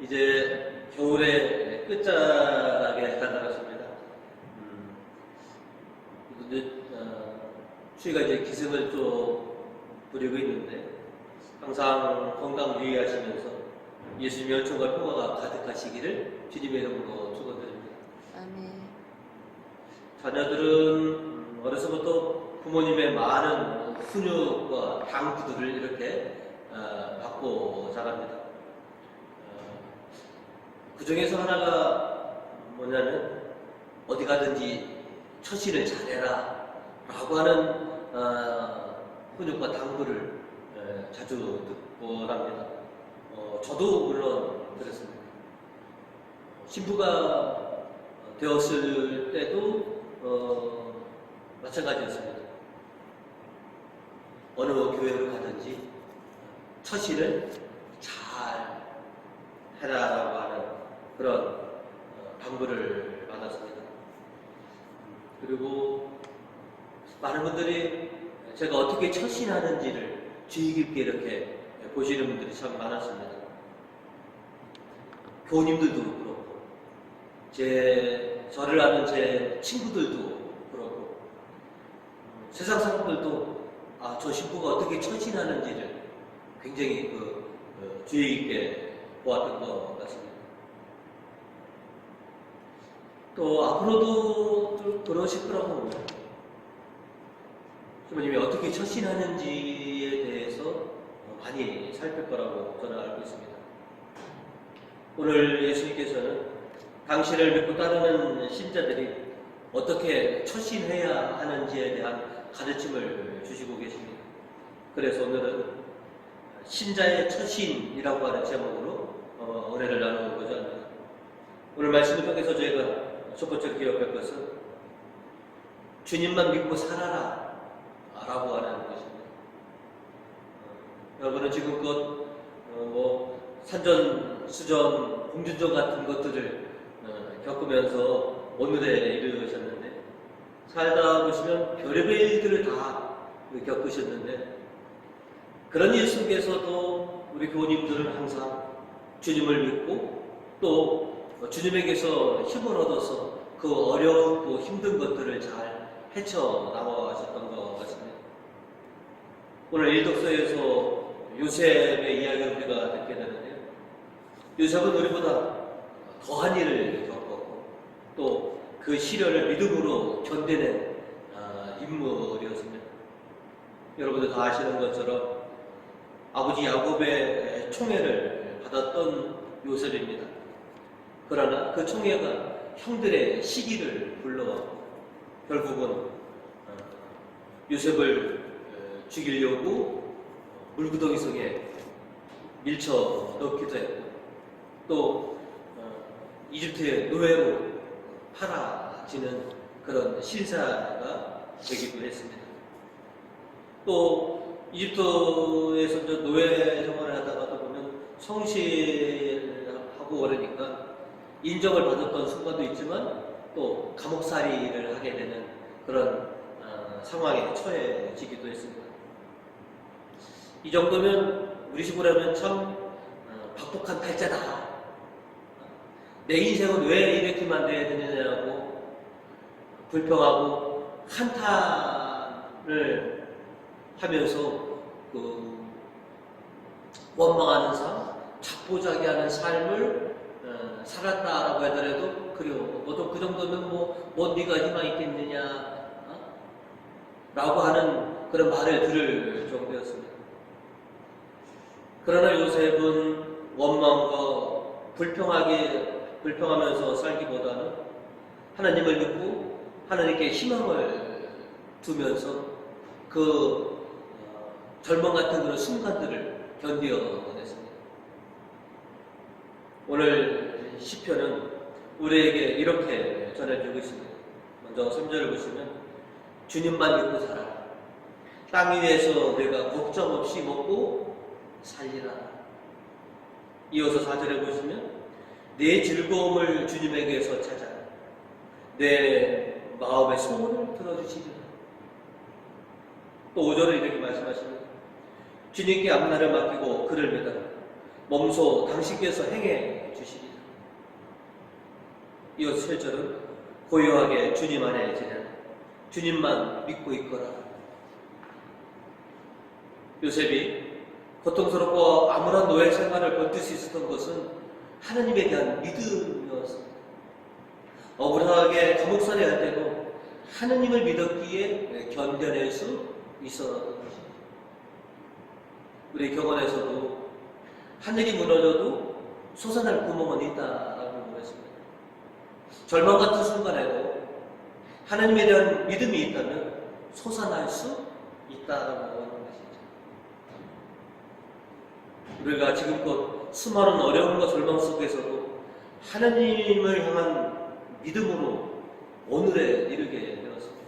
이제 겨울의 끝자락에 다다랐습니다. 이제 추위가 이제 기승을 좀 부리고 있는데 항상 건강 유의하시면서 예수님의 은총과 평화가 가득하시기를 주님의 이름으로 축원드립니다. 아멘. 자녀들은 어려서부터 부모님의 많은 훈육과 당부들을 이렇게 받고 자랍니다. 그 중에서 하나가 뭐냐면 어디 가든지 처신을 잘해라 라고 하는 훈육과 당부를 자주 듣곤 합니다. 저도 물론 그랬습니다. 신부가 되었을 때도 마찬가지였습니다. 어느 교회를 가든지 처신을 잘 해라라고 하는 그런 당부를 받았습니다. 그리고 많은 분들이 제가 어떻게 처신하는지를 주의 깊게 이렇게 보시는 분들이 참 많았습니다. 교우님들도 그렇고 저를 아는 제 친구들도 그렇고 세상 사람들도 저 신부가 어떻게 처신하는지를 굉장히 주의 깊게 보았던 것 같습니다. 또 앞으로도 그러실 거라고 봅니다. 신부님이 어떻게 처신하는지에 대해서 많이 살필 거라고 저는 알고 있습니다. 오늘 예수님께서는 당신을 믿고 따르는 신자들이 어떻게 처신해야 하는지에 대한 가르침을 주시고 계십니다. 그래서 오늘은 신자의 처신이라고 하는 제목으로 은혜를 나누고자 합니다. 오늘 말씀을 통해서 저희가 첫 번째로 기억할 것은 주님만 믿고 살아라 라고 하는 것입니다. 여러분은 지금껏 산전, 수전, 공준전 같은 것들을 겪으면서 오늘에 이르셨는데 살다 보시면 별의별 일들을 다 겪으셨는데 그런 일 속에서도 우리 교우님들은 항상 주님을 믿고 또 주님에게서 힘을 얻어서 그 어렵고 힘든 것들을 잘 헤쳐나가셨던 것 같습니다. 오늘 일독서에서 요셉의 이야기를 우리가 듣게 되는데요. 요셉은 우리보다 더한 일을 겪었고 또 그 시련을 믿음으로 견뎌낸 인물이었습니다. 여러분들 다 아시는 것처럼 아버지 야곱의 총애를 받았던 요셉입니다. 그러나 그 총애가 형들의 시기를 불러왔고 결국은 요셉을 죽이려고 물구덩이 속에 밀쳐 넣기도 했고 또 이집트의 노예로 팔아지는 그런 신사가 되기도 했습니다. 또 이집트에서 노예 생활을 하다가도 보면 성실하고 그러니까 인정을 받았던 순간도 있지만 또 감옥살이를 하게 되는 그런 상황에 처해지기도 했습니다. 이 정도면 우리 식으로는 참 박복한 팔자다. 내 인생은 왜 이렇게만 돼야 되느냐고 불평하고 한탄을 하면서 원망하는 삶, 자포자기하는 삶을 살았다라고 하더라도 그래요. 너도 그 정도면 뭐 네가 희망 있겠느냐 라고 하는 그런 말을 들을 정도였습니다. 그러나 요셉은 원망과 불평하면서 살기보다는 하나님을 믿고 하나님께 희망을 두면서 그 절망 같은 그런 순간들을 견뎌냈습니다. 오늘 시편은 우리에게 이렇게 전해주고 있습니다. 먼저 3절을 보시면 주님만 믿고 살아라. 땅 위에서 내가 걱정 없이 먹고 살리라. 이어서 4절에 보시면 내 즐거움을 주님에게서 찾아 내 마음의 소원을 들어주시리라. 또 5절에 이렇게 말씀하십니다. 주님께 앞날을 맡기고 그를 믿어라. 몸소 당신께서 행해 주시리라. 이어 7절은 고요하게 주님 안에 지내 주님만 믿고 있거라. 요셉이 고통스럽고 암울한 노예 생활을 버틸 수 있었던 것은 하나님에 대한 믿음이었습니다. 억울하게 감옥살이 할 때도 하나님을 믿었기에 견뎌낼 수 있었던 것입니다. 우리 격언에서도 하늘이 무너져도 솟아날 구멍은 있다라고 했습니다. 절망 같은 순간에도 하나님에 대한 믿음이 있다면 솟아날 수 있다라고 하는 것이죠. 우리가 지금껏 수많은 어려움과 절망 속에서도 하나님을 향한 믿음으로 오늘에 이르게 되었습니다.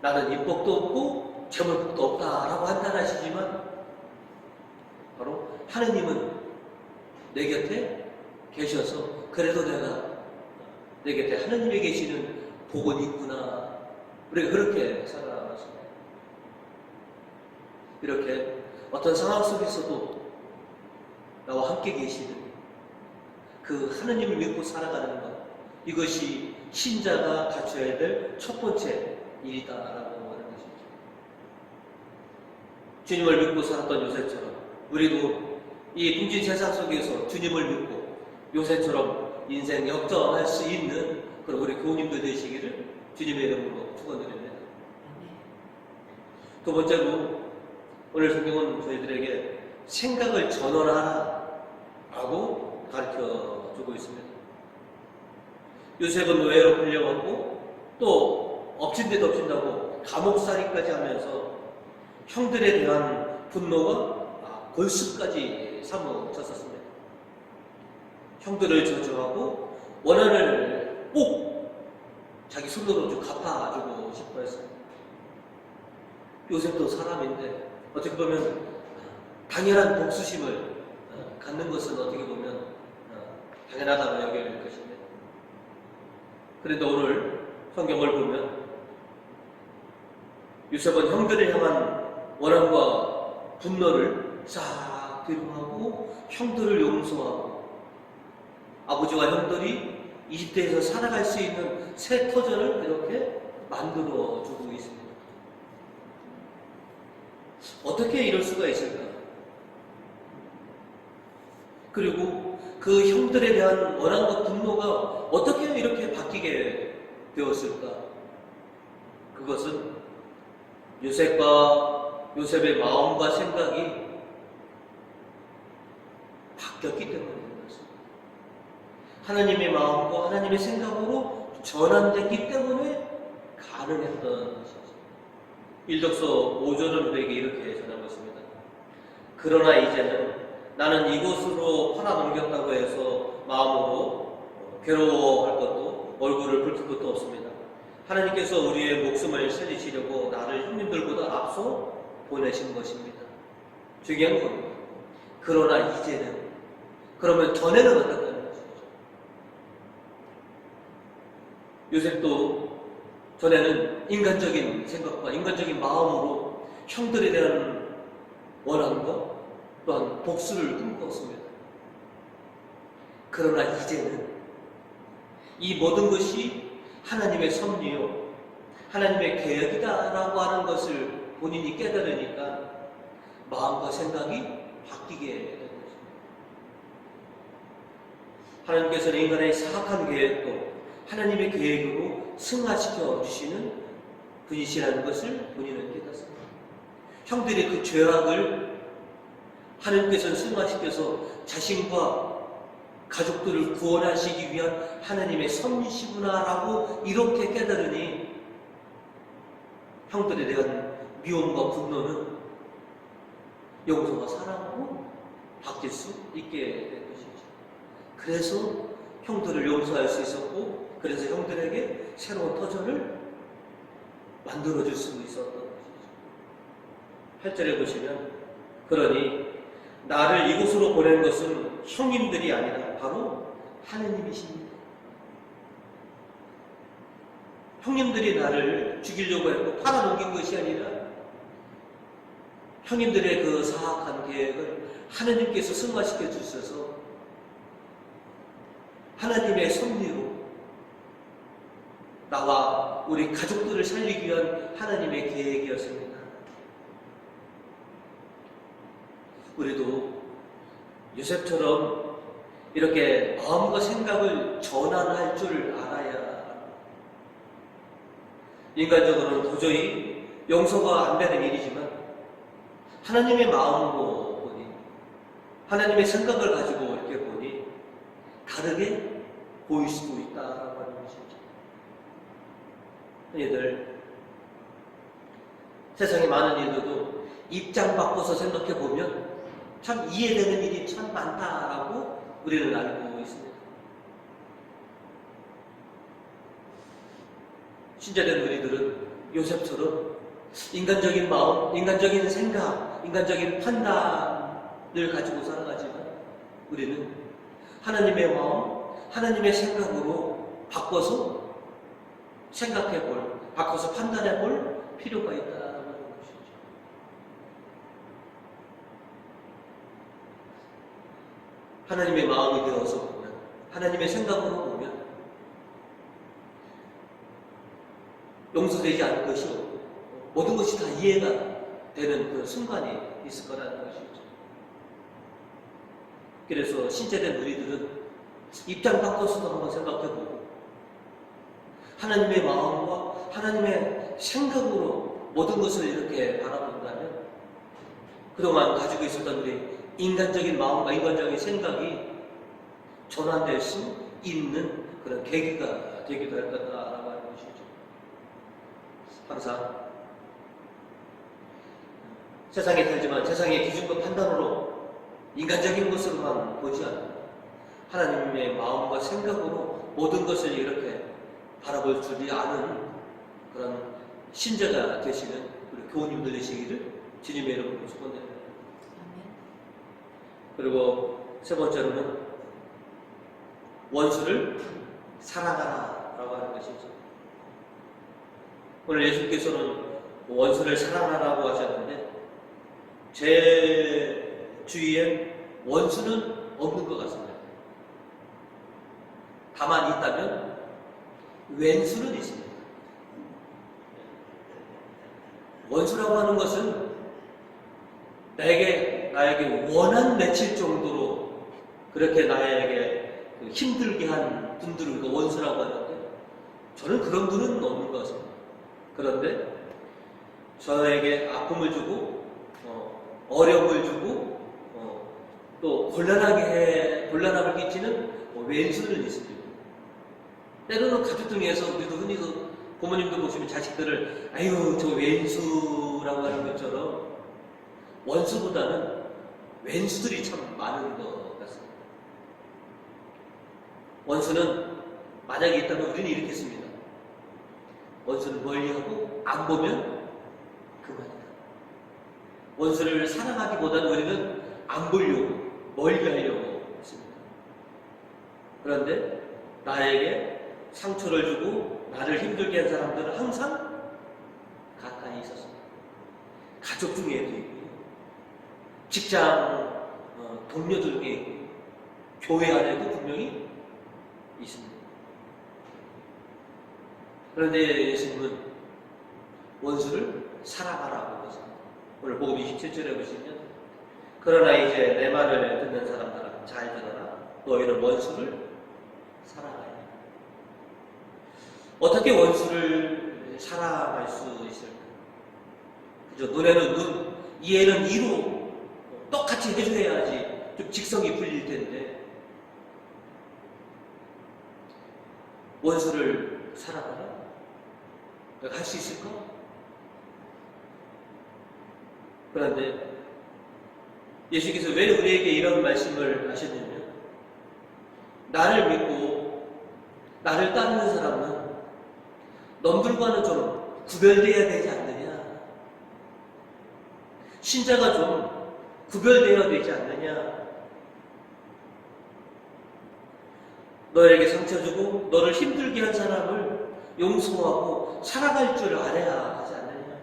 나는 입복도 없고 재물복도 없다라고 한탄하시지만 바로 하느님은 내 곁에 계셔서 그래도 내가 내 곁에 하느님이 계시는 복은 있구나. 우리가 그렇게 살아왔습니다. 이렇게 어떤 상황 속에서도 나와 함께 계시는 그 하느님을 믿고 살아가는 것, 이것이 신자가 갖춰야 될 첫 번째 일이다라고 하는 것이죠. 주님을 믿고 살았던 요셉처럼 우리도 이 둥진 세상 속에서 주님을 믿고 요셉처럼 인생 역전할 수 있는 그런 우리 교우님들 되시기를 주님의 이름으로 축원드립니다. 두 번째로 오늘 성경은 저희들에게 생각을 전환하라 라고 가르쳐 주고 있습니다. 요셉은 노예로 풀려왔고 또 엎친 데 덮친다고 감옥살이까지 하면서 형들에 대한 분노가 골수까지 사무쳤었습니다. 형들을 저주하고 원한을 꼭 자기 손으로 좀 갚아주고 싶어 했습니다. 요셉도 사람인데 어떻게 보면 당연한 복수심을 갖는 것은 어떻게 보면 당연하다고 여길 것입니다. 그런데 오늘 성경을 보면 요셉은 형들을 향한 원한과 분노를 싹 뒤로하고 형들을 용서하고 아버지와 형들이 이집트에서 살아갈 수 있는 새 터전을 이렇게 만들어 주고 있습니다. 어떻게 이럴 수가 있을까? 그리고 그 형들에 대한 원한과 분노가 어떻게 이렇게 바뀌게 되었을까? 그것은 요셉의 마음과 생각이 바뀌었기 때문인 것입니다. 하나님의 마음과 하나님의 생각으로 전환됐기 때문에 가능했던 것이죠. 일독서 5절은 우리에게 이렇게 전하고 있습니다. 그러나 이제는 나는 이곳으로 팔아넘겼다고 해서 마음으로 괴로워할 것도 얼굴을 붉힐 것도 없습니다. 하나님께서 우리의 목숨을 살리시려고 나를 형님들보다 앞서 보내신 것입니다. 중요한 겁니다. 그러나 이제는, 그러면 전에는 어떻다는 것이죠. 요셉도 전에는 인간적인 생각과 인간적인 마음으로 형들에 대한 원한과 또한 복수를 꿈꿨습니다. 그러나 이제는 이 모든 것이 하나님의 섭리요, 하나님의 계획이다라고 하는 것을 본인이 깨달으니까 마음과 생각이 바뀌게 된 것입니다. 하나님께서는 인간의 사악한 계획도 하나님의 계획으로 승화시켜 주시는 분이시라는 것을 본인은 깨닫습니다. 형들의 그 죄악을 하나님께서는 승화시켜서 자신과 가족들을 구원하시기 위한 하나님의 섭리시구나라고 이렇게 깨달으니 형들에 대한 미움과 분노는 용서와 사랑으로 바뀔 수 있게 된 것이죠. 그래서 형들을 용서할 수 있었고, 그래서 형들에게 새로운 터전을 만들어줄 수 있었던 것이죠. 8절에 보시면, 그러니 나를 이곳으로 보낸 것은 형님들이 아니라 바로 하느님이십니다. 형님들이 나를 죽이려고 했고 팔아넘긴 것이 아니라 형님들의 그 사악한 계획을 하나님께서 승화시켜 주셔서 하나님의 섭리로 나와 우리 가족들을 살리기 위한 하나님의 계획이었습니다. 우리도 요셉처럼 이렇게 마음과 생각을 전환할 줄 알아야, 인간적으로는 도저히 용서가 안 되는 일이지만 하나님의 마음으로 보니, 하나님의 생각을 가지고 이렇게 보니 다르게 보일 수도 있다라고 하는 것이죠. 흔히들 세상의 많은 일들도 입장 바꿔서 생각해 보면 참 이해되는 일이 참 많다라고 우리는 알고 있습니다. 신자된 우리들은 요셉처럼 인간적인 마음, 인간적인 생각, 인간적인 판단을 가지고 살아가지만 우리는 하나님의 마음, 하나님의 생각으로 바꿔서 생각해 볼, 바꿔서 판단해 볼 필요가 있다는 것이죠. 하나님의 마음이 되어서 보면, 하나님의 생각으로 보면 용서되지 않을 것이 없고 모든 것이 다 이해가 되는 그런 순간이 있을 거라는 것이죠. 그래서 신자된 우리들은 입장 바꿔서도 한번 생각해보고 하나님의 마음과 하나님의 생각으로 모든 것을 이렇게 바라본다면 그동안 가지고 있었던 우리 인간적인 마음과 인간적인 생각이 전환될 수 있는 그런 계기가 되기도 할 거다라고 하는 것이죠. 항상 세상에 살지만 세상의 기준과 판단으로 인간적인 것으로만 보지 않고 하나님의 마음과 생각으로 모든 것을 이렇게 바라볼 줄이 아는 그런 신자가 되시는 우리 교우님들 되시기를 주님의 이름으로 축원드립니다. 그리고 세 번째로는 원수를 사랑하라라고 하는 것이죠. 오늘 예수께서는 원수를 사랑하라고 하셨는데 제 주위엔 원수는 없는 것 같습니다. 다만 있다면 왼수는 있습니다. 원수라고 하는 것은 나에게 원한 맺힐 정도로 그렇게 나에게 힘들게 한 분들을 원수라고 하는데 저는 그런 분은 없는 것 같습니다. 그런데 저에게 아픔을 주고 어려움을 주고 또 곤란함을 끼치는 왼수는 있습니다. 때로는 가족 중에서 우리도 흔히 부모님도 보시면 자식들을 아유 저 왼수라고 하는 것처럼 원수보다는 왼수들이 참 많은 것 같습니다. 원수는 만약에 있다면 우리는 이렇게 씁니다. 원수는 멀리하고 안 보면 그만이다. 원수를 사랑하기보다는 우리는 안 보려고 멀리하려고 했습니다. 그런데 나에게 상처를 주고 나를 힘들게 한 사람들은 항상 가까이 있었습니다. 가족 중에도 있고요. 직장 동료 중에 있고 교회 안에도 분명히 있습니다. 그런데 예수님은 원수를 사랑하라고 하십니다. 오늘 복음 27절에 보시면 그러나 이제 내 말을 듣는 사람들아 잘 들어라. 너희는 원수를 사랑하라. 어떻게 원수를 사랑할 수 있을까? 그죠? 눈에는 눈, 이에는 이로 똑같이 해줘야지 좀 직성이 풀릴 텐데 원수를 사랑하라? 내가 할 수 있을까? 그런데 예수께서 왜 우리에게 이런 말씀을 하셨냐면 나를 믿고 나를 따르는 사람은 남들과는 좀 구별되어야 되지 않느냐? 신자가 좀 구별되어야 되지 않느냐? 너에게 상처 주고 너를 힘들게 한 사람을 용서하고 사랑할 줄 알아야 하지 않느냐?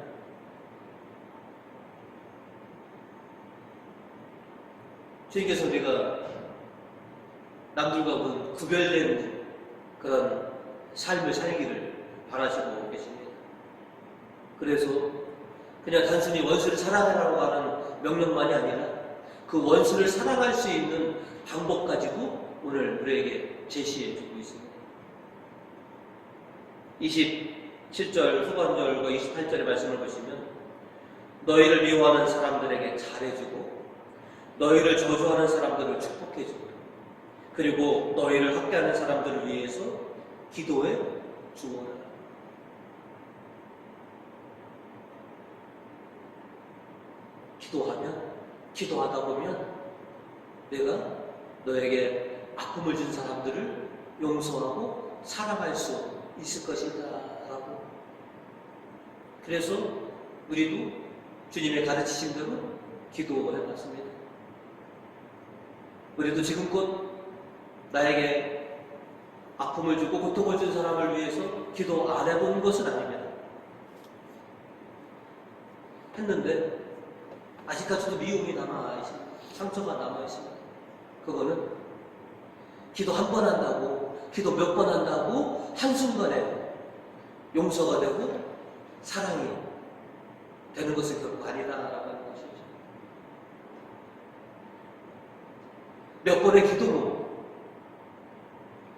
주님께서 우리가 남들과 구별된 그런 삶을 살기를 바라시고 계십니다. 그래서 그냥 단순히 원수를 사랑하라고 하는 명령만이 아니라 그 원수를 사랑할 수 있는 방법까지도 오늘 우리에게 제시해 주고 있습니다. 27절 후반절과 28절의 말씀을 보시면 너희를 미워하는 사람들에게 잘해주고 너희를 저주하는 사람들을 축복해주고 그리고 너희를 학대하는 사람들을 위해서 기도해 주어라. 기도하다 보면 내가 너에게 아픔을 준 사람들을 용서하고 사랑할 수 있을 것이다 라고. 그래서 우리도 주님의 가르치신 대로 기도해 봤습니다. 우리도 지금껏 나에게 아픔을 주고 고통을 준 사람을 위해서 기도 안 해본 것은 아닙니다. 했는데 아직까지도 미움이 남아있습니다. 상처가 남아있습니다. 그거는 기도 한 번 한다고, 기도 몇 번 한다고 한순간에 용서가 되고 사랑이 되는 것은 결코 아니다라고 하는 것이죠. 몇 번의 기도로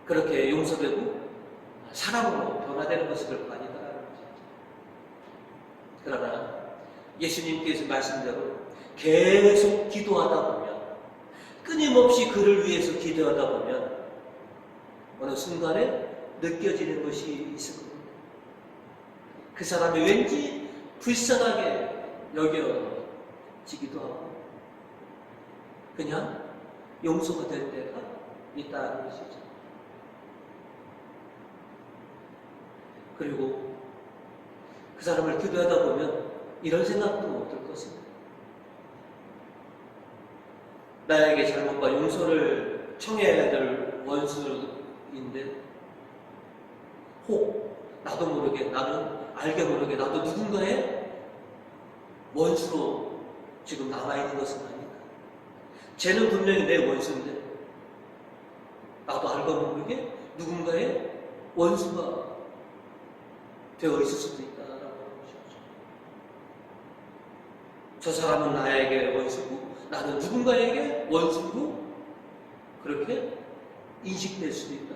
그렇게 용서되고 사랑으로 변화되는 것은 결코 아니다라는 것이죠. 그러나 예수님께서 말씀대로 계속 기도하다 보면, 끊임없이 그를 위해서 기도하다 보면 어느 순간에 느껴지는 것이 있을 겁니다. 그 사람이 왠지 불쌍하게 여겨지기도 하고 그냥 용서가 될 때가 있다는 것이죠. 그리고 그 사람을 기도하다 보면 이런 생각도 들 것입니다. 나에게 잘못과 용서를 청해야 될 원수인데 혹 나도 모르게, 나는 알게 모르게 나도 누군가의 원수로 지금 남아있는 것은 아닌가. 쟤는 분명히 내 원수인데 나도 알고 모르게 누군가의 원수가 되어 있을 수도 있다라고 하는 것이죠. 저 사람은 나에게 원수고 나는 누군가에게 원수로 그렇게 인식될 수도 있다.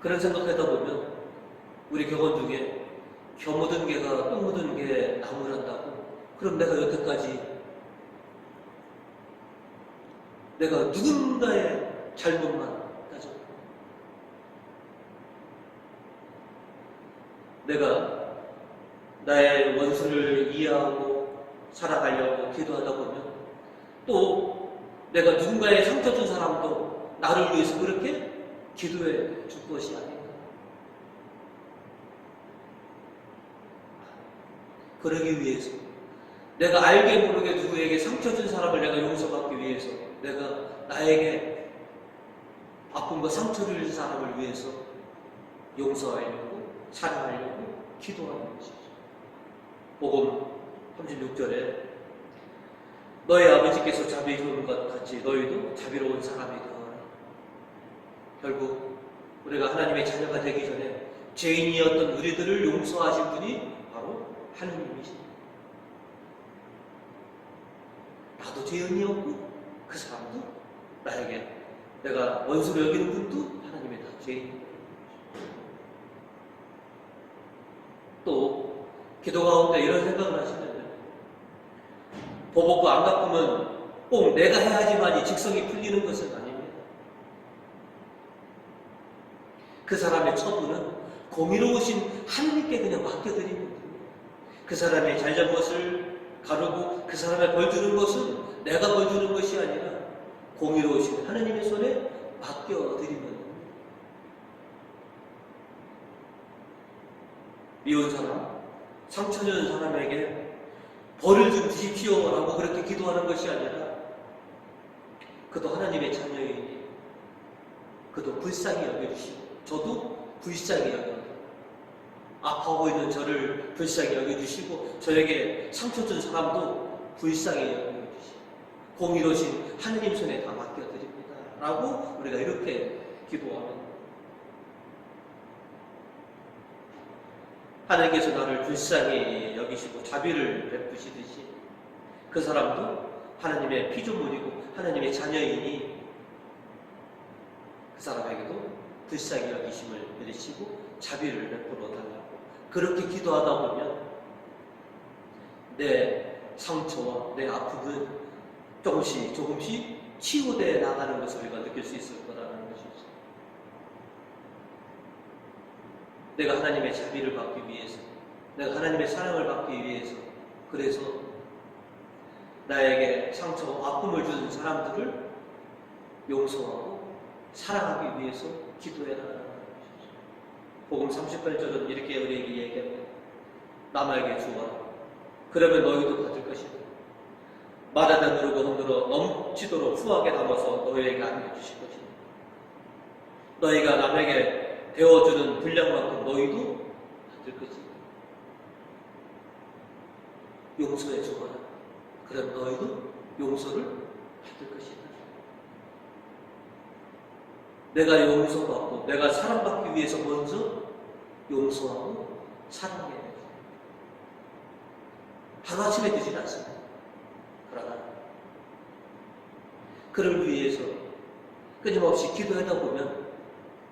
그런 생각하다 보면 우리 격언 중에 겨 묻은 개가 똥 묻은 개 나무란다고. 그럼 내가 여태까지 내가 누군가의 잘못만 따졌고 내가 나의 원수를 이해하고 살아가려고 기도하다 보면 또 내가 누군가의 상처 준 사람도 나를 위해서 그렇게 기도해 줄 것이 아닌가. 그러기 위해서 내가 알게 모르게 누구에게 상처 준 사람을 내가 용서받기 위해서 내가 나에게 아픔과 상처를 준 사람을 위해서 용서하려고 사랑하려고 기도하는 것이죠. 복음 36절에 너희 아버지께서 자비로운 것 같이 너희도 자비로운 사람이 되어라. 결국 우리가 하나님의 자녀가 되기 전에 죄인이었던 우리들을 용서하신 분이 바로 하나님이십니다. 나도 죄인이었고 그 사람도 나에게 내가 원수로 여기는 분도 하나님의 다 죄인입니다. 또 기도 가운데 이런 생각을 하시면 법 없고 안 갚으면 꼭 내가 해야지만이 직성이 풀리는 것은 아닙니다. 그 사람의 처분은 공의로우신 하느님께 그냥 맡겨드리면 됩니다. 그 사람의 잘잘못을 가르고 그 사람의 벌 주는 것은 내가 벌 주는 것이 아니라 공의로우신 하느님의 손에 맡겨드리면 됩니다. 미운 사람, 상처 준 사람에게 벌을 좀 주십시오 라고 그렇게 기도하는 것이 아니라 그도 하나님의 자녀이니 그도 불쌍히 여겨주시고 저도 불쌍히 여겨주시고 아파하고 있는 저를 불쌍히 여겨주시고 저에게 상처 준 사람도 불쌍히 여겨주시고 공의로우신 하느님 손에 다 맡겨드립니다 라고 우리가 이렇게 기도하면 하나님께서 나를 불쌍히 여기시고 자비를 베푸시듯이 그 사람도 하나님의 피조물이고 하나님의 자녀이니 그 사람에게도 불쌍히 여기심을 내리시고 자비를 베풀어 달라고 그렇게 기도하다 보면 내 상처와 내 아픔은 조금씩 치유되어 나가는 것을 우리가 느낄 수 있을 거라는 것이죠. 내가 하나님의 자비를 받기 위해서, 내가 하나님의 사랑을 받기 위해서, 그래서 나에게 상처와 아픔을 주는 사람들을 용서하고 사랑하기 위해서 기도해야 한다는 것이죠. 복음 38절은 이렇게 우리에게 얘기합니다. 남에게 주어라. 그러면 너희도 받을 것이다. 말하다 누르고 흔들어 넘치도록 후하게 담아서 너희에게 안겨주실 것이다. 너희가 남에게 데워주는 분량만큼 너희도 받을 것이다. 용서해 주거라. 그럼 너희도 용서를 받을 것이다. 내가 용서받고 내가 사랑받기 위해서 먼저 용서하고 사랑해야 돼. 하루아침에 되지 않습니다. 그러나 그를 위해서 끊임없이 기도하다 보면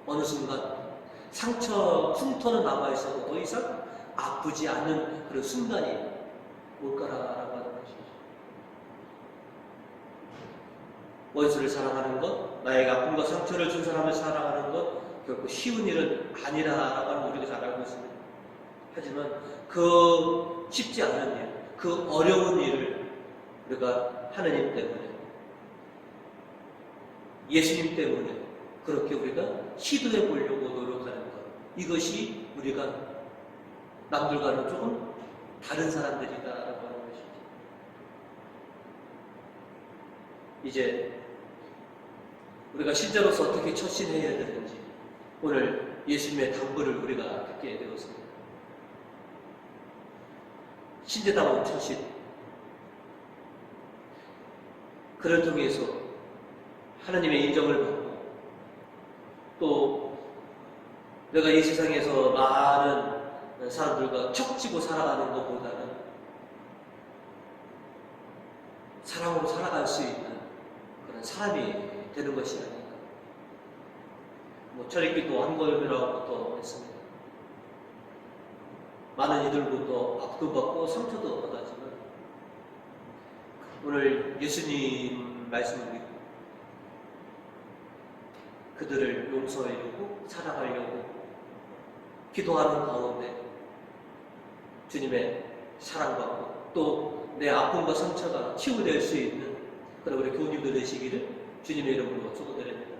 어느 순간 흉터는 남아있어도 더 이상 아프지 않은 그런 순간이 올 거라고 하는 것이죠. 원수를 사랑하는 것, 나에게 아픔과 상처를 준 사람을 사랑하는 것 결코 쉬운 일은 아니라라고 하는 우리가 잘 알고 있습니다. 하지만 그 쉽지 않은 일, 그 어려운 일을 우리가 하느님 때문에, 예수님 때문에 그렇게 우리가 시도해 보려고 노력하는 것, 이것이 우리가 남들과는 조금 다른 사람들이다라고 하는 것이죠. 이제 우리가 신자로서 어떻게 처신해야 되는지 오늘 예수님의 당부를 우리가 듣게 되었습니다. 신자다운 처신, 그를 통해서 하나님의 인정을 받고 또 내가 이 세상에서 많은 사람들과 척지고 살아가는 것보다는 사랑으로 살아갈 수 있는 그런 사람이 되는 것이 아닌가. 철익기도 한 걸음이라고부터 했습니다. 많은 이들부터 아픔도 받고 상처도 받았지만 오늘 예수님 말씀을 믿고 그들을 용서하려고 사랑하려고 기도하는 가운데 주님의 사랑받고 또 내 아픔과 상처가 치유될 수 있는 그런 우리 교우님들 되시기를 주님의 이름으로 축원드립니다.